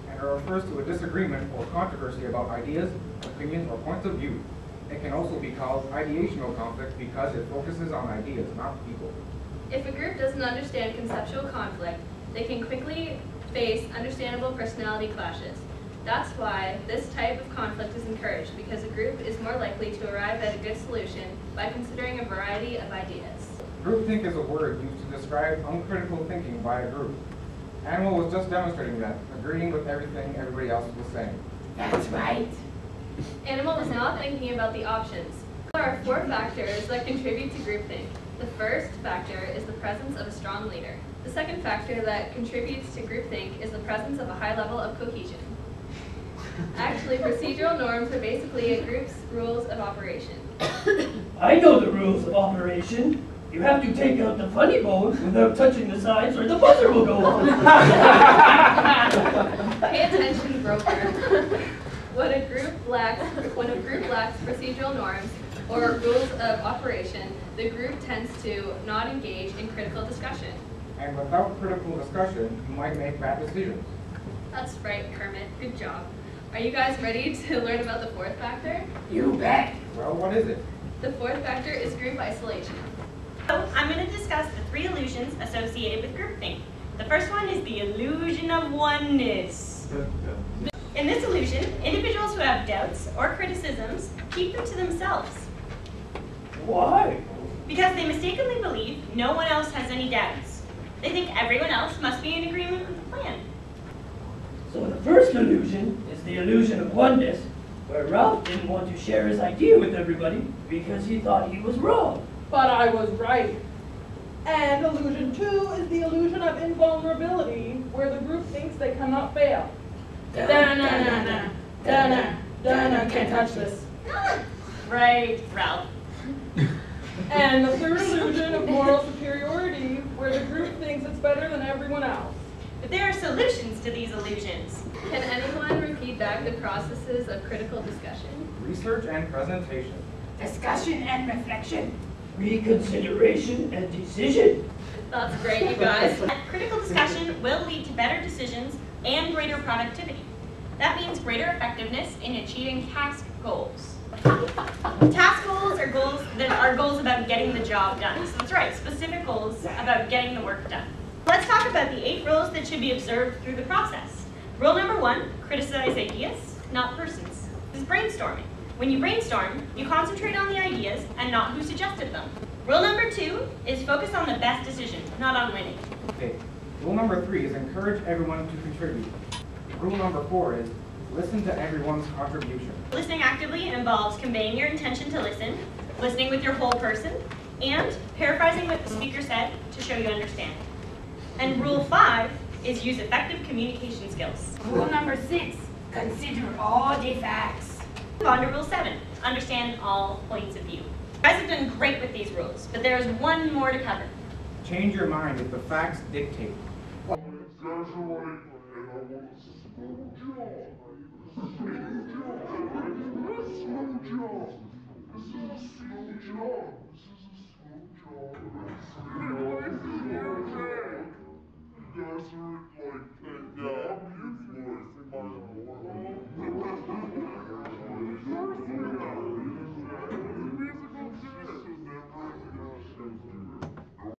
and it refers to a disagreement or controversy about ideas, opinions, or points of view. It can also be called ideational conflict because it focuses on ideas, not people. If a group doesn't understand conceptual conflict, they can quickly face understandable personality clashes. That's why this type of conflict is encouraged, because a group is more likely to arrive at a good solution by considering a variety of ideas. Groupthink is a word used to describe uncritical thinking by a group. Animal was just demonstrating that, agreeing with everything everybody else was saying. That's right. Animal is now thinking about the options. There are 4 factors that contribute to groupthink. The first factor is the presence of a strong leader. The second factor that contributes to groupthink is the presence of a high level of cohesion. Actually, procedural norms are basically a group's rules of operation. I know the rules of operation. You have to take out the funny bone without touching the sides or the buzzer will go off. Pay attention, broker. When a group lacks procedural norms or rules of operation, the group tends to not engage in critical discussion. And without critical discussion, you might make bad decisions. That's right, Kermit. Good job. Are you guys ready to learn about the 4th factor? You bet. Well, what is it? The 4th factor is group isolation. So I'm going to discuss the 3 illusions associated with groupthink. The first one is the illusion of oneness. In this illusion, individuals who have doubts or criticisms keep them to themselves. Why? Because they mistakenly believe no one else has any doubts. They think everyone else must be in agreement with the plan. So the first illusion is the illusion of oneness, where Ralph didn't want to share his idea with everybody because he thought he was wrong. But I was right. And illusion 2 is the illusion of invulnerability, where the group thinks they cannot fail. Da-na-na-na, da-na, da-na, can't touch this. Right, Ralph. And the third illusion of moral superiority, where the group thinks it's better than everyone else. But there are solutions to these illusions. Can anyone repeat back the processes of critical discussion? Research and presentation. Discussion and reflection. Reconsideration and decision. That's great, you guys. Critical discussion will lead to better decisions and greater productivity. That means greater effectiveness in achieving task goals. Task goals are goals about getting the job done. So that's right, specific goals about getting the work done. Let's talk about the 8 rules that should be observed through the process. Rule number 1, criticize ideas, not persons. This is brainstorming. When you brainstorm, you concentrate on the ideas and not who suggested them. Rule number 2 is focus on the best decision, not on winning. Okay. Rule number 3 is encourage everyone to contribute. Rule number 4 is listen to everyone's contribution. Listening actively involves conveying your intention to listen, listening with your whole person, and paraphrasing what the speaker said to show you understand. And rule 5 is use effective communication skills. Rule number 6, consider all the facts. Move on to rule 7, understand all points of view. You guys have done great with these rules, but there is one more to cover. Change your mind if the facts dictate. You guys are like,